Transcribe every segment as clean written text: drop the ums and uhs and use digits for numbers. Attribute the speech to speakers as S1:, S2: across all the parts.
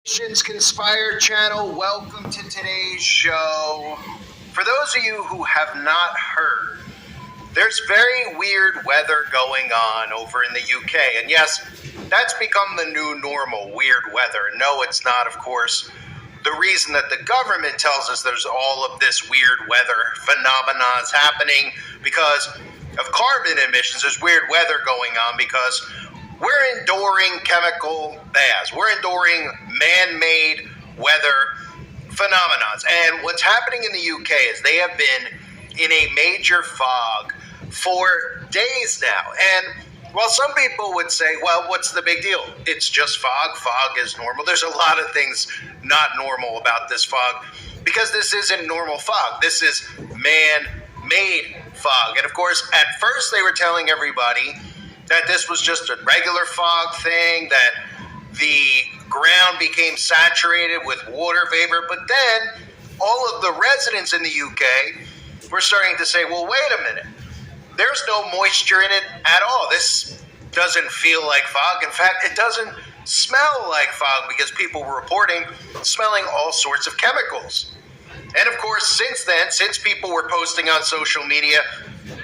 S1: Conspire channel, welcome to today's show. For those of you who have not heard, there's very weird weather going on over in the UK. And yes, that's become the new normal, weird weather. No, it's not, of course. The reason that the government tells us there's all of this weird weather phenomena is happening because of carbon emissions. There's weird weather going on because we're enduring chemical baths. We're enduring man-made weather phenomena. And what's happening in the UK is they have been in a major fog for days now. And while some people would say, well, what's the big deal? It's just fog. Fog is normal. There's a lot of things not normal about this fog because this isn't normal fog. This is man-made fog. And of course, at first they were telling everybody that this was just a regular fog thing, that the ground became saturated with water vapor. But then all of the residents in the UK were starting to say, well, wait a minute. There's no moisture in it at all. This doesn't feel like fog. In fact, it doesn't smell like fog because people were reporting smelling all sorts of chemicals. And of course, since then, since people were posting on social media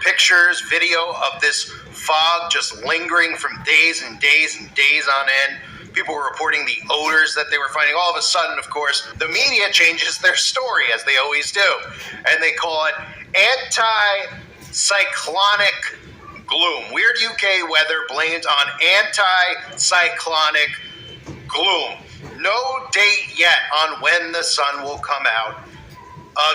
S1: pictures, video of this fog just lingering from days and days and days on end, people were reporting the odors that they were finding. All of a sudden, of course, the media changes their story, as they always do, and they call it anti-cyclonic gloom. Weird UK weather blamed on anti-cyclonic gloom. No date yet on when the sun will come out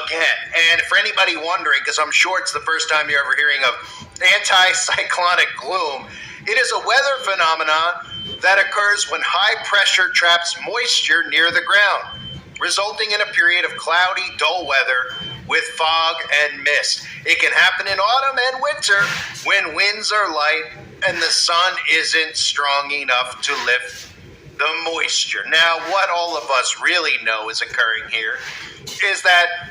S1: again. And for anybody wondering, because I'm sure it's the first time you're ever hearing of anti-cyclonic gloom, it is a weather phenomenon that occurs when high pressure traps moisture near the ground, resulting in a period of cloudy, dull weather with fog and mist. It can happen in autumn and winter when winds are light and the sun isn't strong enough to lift the moisture. Now, what all of us really know is occurring here is that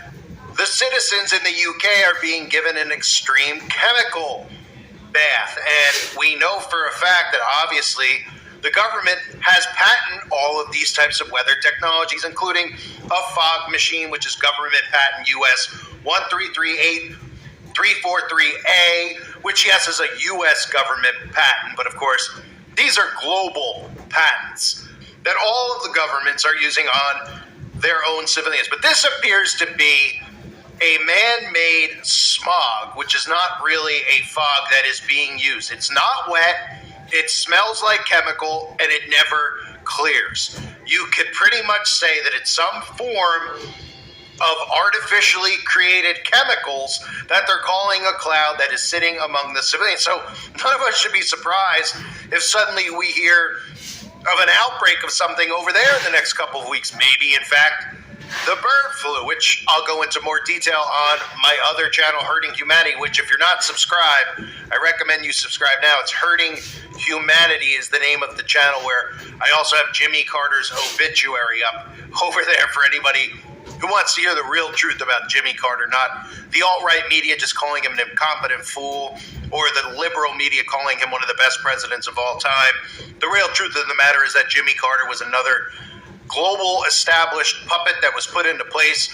S1: the citizens in the UK are being given an extreme chemical bath. And we know for a fact that obviously the government has patented all of these types of weather technologies, including a fog machine, which is government patent US 1338343A, which, yes, is a US government patent. But of course, these are global patents that all of the governments are using on their own civilians. But this appears to be a man-made smog, which is not really a fog that is being used. It's not wet, it smells like chemical, and it never clears. You could pretty much say that it's some form of artificially created chemicals that they're calling a cloud that is sitting among the civilians. So none of us should be surprised if suddenly we hear of an outbreak of something over there in the next couple of weeks. Maybe, in fact, the bird flu, which I'll go into more detail on my other channel, Hurting Humanity, which if you're not subscribed, I recommend you subscribe now. It's Hurting Humanity is the name of the channel, where I also have Jimmy Carter's obituary up over there for anybody who wants to hear the real truth about Jimmy Carter, not the alt-right media just calling him an incompetent fool, or the liberal media calling him one of the best presidents of all time. The real truth of the matter is that Jimmy Carter was another global established puppet that was put into place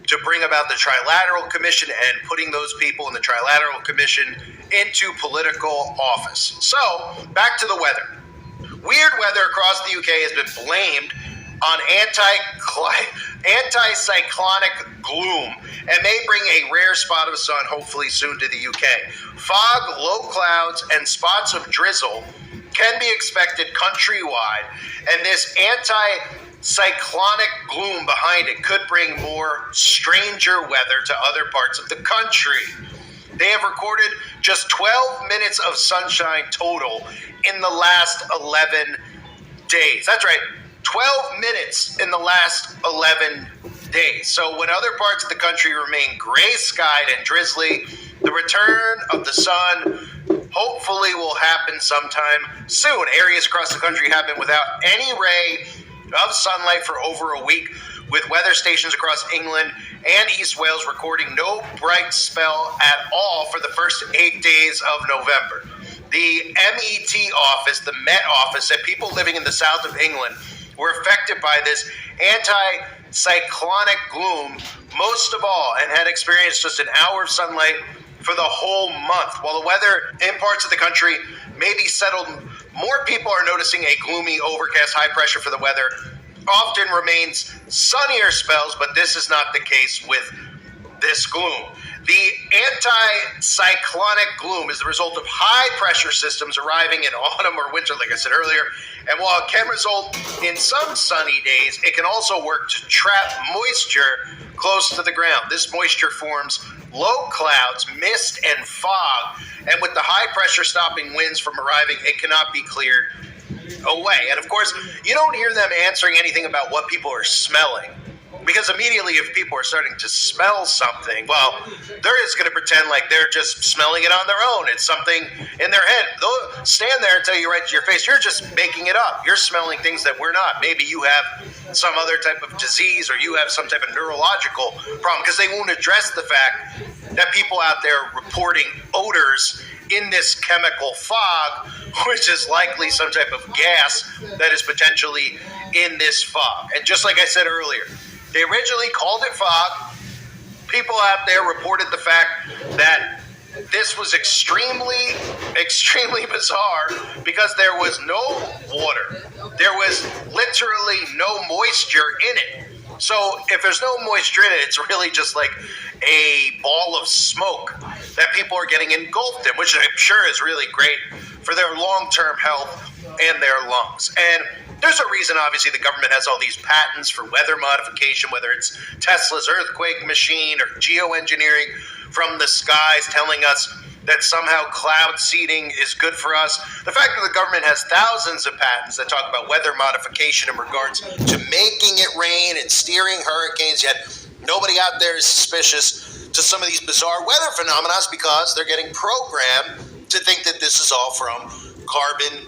S1: to bring about the Trilateral Commission and putting those people in the Trilateral Commission into political office. So, back to the weather. Weird weather across the UK has been blamed on anti-cyclonic gloom and may bring a rare spot of sun hopefully soon to the UK. Fog, low clouds, and spots of drizzle can be expected countrywide, and this anti-cyclonic gloom behind it could bring more stranger weather to other parts of the country. They have recorded just 12 minutes of sunshine total in the last 11 days. That's right, 12 minutes in the last 11 days. So when other parts of the country remain gray-skied and drizzly, the return of the sun hopefully will happen sometime soon. Areas across the country have been without any ray of sunlight for over a week, with weather stations across England and East Wales recording no bright spell at all for the first 8 days of November. The MET office, the Met office, said people living in the south of England were were affected by this anti-cyclonic gloom most of all and had experienced just an hour of sunlight for the whole month. While the weather in parts of the country may be settled, more people are noticing a gloomy, overcast, high pressure for the weather. Often remains sunnier spells, but this is not the case with this gloom. The anti-cyclonic gloom is the result of high pressure systems arriving in autumn or winter, like I said earlier. And while it can result in some sunny days, it can also work to trap moisture close to the ground. This moisture forms low clouds, mist, and fog. And with the high pressure stopping winds from arriving, it cannot be cleared away. And of course, you don't hear them answering anything about what people are smelling. Because immediately if people are starting to smell something, well, they're just going to pretend like they're just smelling it on their own. It's something in their head. They'll stand there and tell you right to your face, you're just making it up. You're smelling things that we're not. Maybe you have some other type of disease or you have some type of neurological problem, because they won't address the fact that people out there reporting odors in this chemical fog, which is likely some type of gas that is potentially in this fog. And just like I said earlier, they originally called it fog. People out there reported the fact that this was extremely, extremely bizarre because there was no water. There was literally no moisture in it. So if there's no moisture in it, it's really just like a ball of smoke that people are getting engulfed in, which I'm sure is really great for their long-term health and their lungs. And there's a reason, obviously, the government has all these patents for weather modification, whether it's Tesla's earthquake machine or geoengineering from the skies telling us that somehow cloud seeding is good for us. The fact that the government has thousands of patents that talk about weather modification in regards to making it rain and steering hurricanes, yet nobody out there is suspicious to some of these bizarre weather phenomena because they're getting programmed to think that this is all from carbon